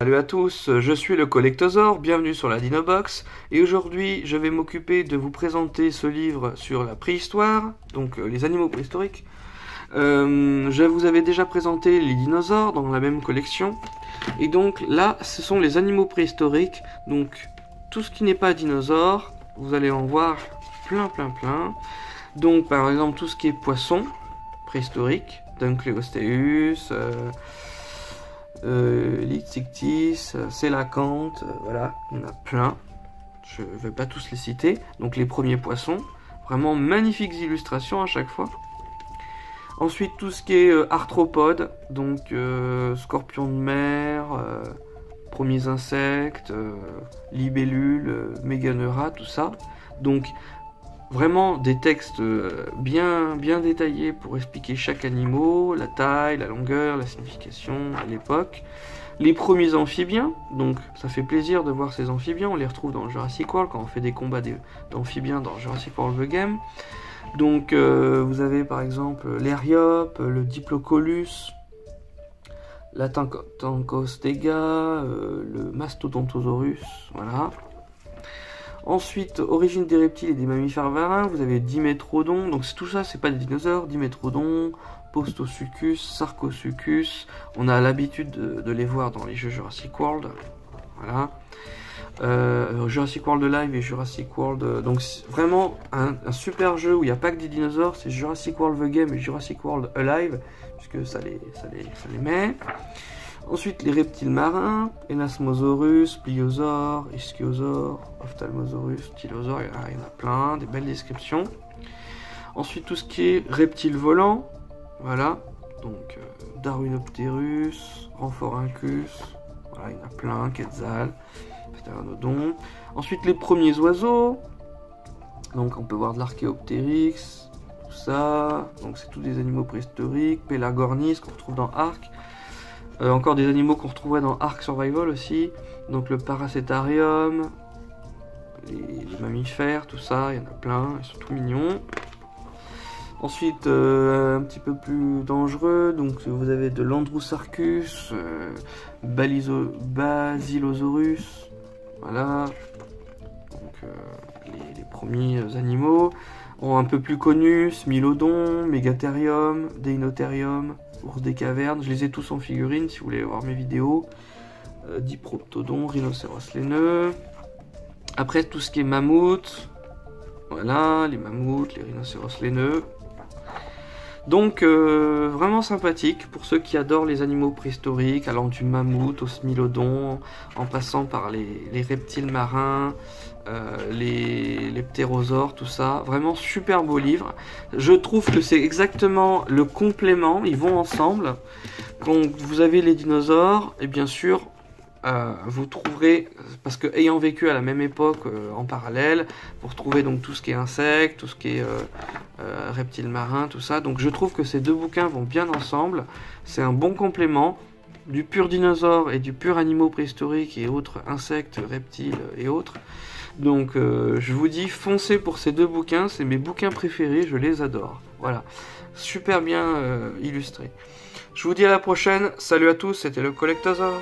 Salut à tous, je suis le Collectosaure, bienvenue sur la Dinobox, et aujourd'hui je vais m'occuper de vous présenter ce livre sur la préhistoire, donc les animaux préhistoriques. Je vous avais déjà présenté les dinosaures dans la même collection, et donc là ce sont les animaux préhistoriques, donc tout ce qui n'est pas dinosaure, vous allez en voir plein. Donc par exemple tout ce qui est poisson préhistorique, Dunkleosteus, Lithocyctis, Coelacanth, voilà, il y en a plein. Je ne vais pas tous les citer. Donc les premiers poissons, vraiment magnifiques illustrations à chaque fois. Ensuite tout ce qui est arthropodes, donc scorpions de mer, premiers insectes, libellules, méganeura, tout ça. Donc vraiment des textes bien détaillés pour expliquer chaque animal, la taille, la longueur, la signification, l'époque. Les premiers amphibiens, donc ça fait plaisir de voir ces amphibiens, on les retrouve dans Jurassic World quand on fait des combats d'amphibiens dans Jurassic World The Game. Donc vous avez par exemple l'Eriope, le Diplocolus, la Tanchostega, le Mastodontosaurus, voilà. Ensuite, origine des reptiles et des mammifères marins, vous avez Dimetrodon, donc tout ça c'est pas des dinosaures, Dimetrodon, Postosuchus, Sarcosuchus, on a l'habitude de les voir dans les jeux Jurassic World, voilà. Jurassic World Live et Jurassic World, donc vraiment un super jeu où il n'y a pas que des dinosaures, c'est Jurassic World The Game et Jurassic World Alive, puisque ça les met. Ensuite, les reptiles marins, Elasmosaurus, Pliosaure, Ischiosaure, Ophthalmosaurus, Tylosaure, il y en a plein, des belles descriptions. Ensuite, tout ce qui est reptiles volants, voilà, donc Darwinopterus, Rhamphorhynchus, voilà, il y en a plein, Quetzal, Pteranodon. Ensuite, les premiers oiseaux, donc on peut voir de l'Archéoptérix, tout ça, donc c'est tous des animaux préhistoriques, Pelagornis qu'on retrouve dans Ark. Encore des animaux qu'on retrouverait dans Ark Survival aussi, donc le Paracetarium, les mammifères, tout ça, il y en a plein, ils sont tout mignons. Ensuite, un petit peu plus dangereux, donc vous avez de l'Andrewsarchus, Basilosaurus, voilà, donc les premiers animaux. Un peu plus connus, Smilodon, Megatherium, Deinotherium, ours des cavernes, je les ai tous en figurine si vous voulez voir mes vidéos. Diprotodon, rhinocéros laineux. Après tout ce qui est mammouth, voilà, les mammouths, les rhinocéros laineux. Donc vraiment sympathique pour ceux qui adorent les animaux préhistoriques, allant du mammouth au smilodon, en passant par les reptiles marins, les ptérosaures, tout ça. Vraiment super beau livre. Je trouve que c'est exactement le complément, ils vont ensemble. Quand vous avez les dinosaures, et bien sûr vous trouverez, parce que ayant vécu à la même époque en parallèle, vous retrouvez donc tout ce qui est insectes, tout ce qui est reptiles marins, tout ça. Donc je trouve que ces deux bouquins vont bien ensemble. C'est un bon complément du pur dinosaure et du pur animaux préhistoriques et autres insectes, reptiles et autres. Donc je vous dis, foncez pour ces deux bouquins, c'est mes bouquins préférés, je les adore. Voilà, super bien illustrés. Je vous dis à la prochaine, salut à tous, c'était le Collectosaure.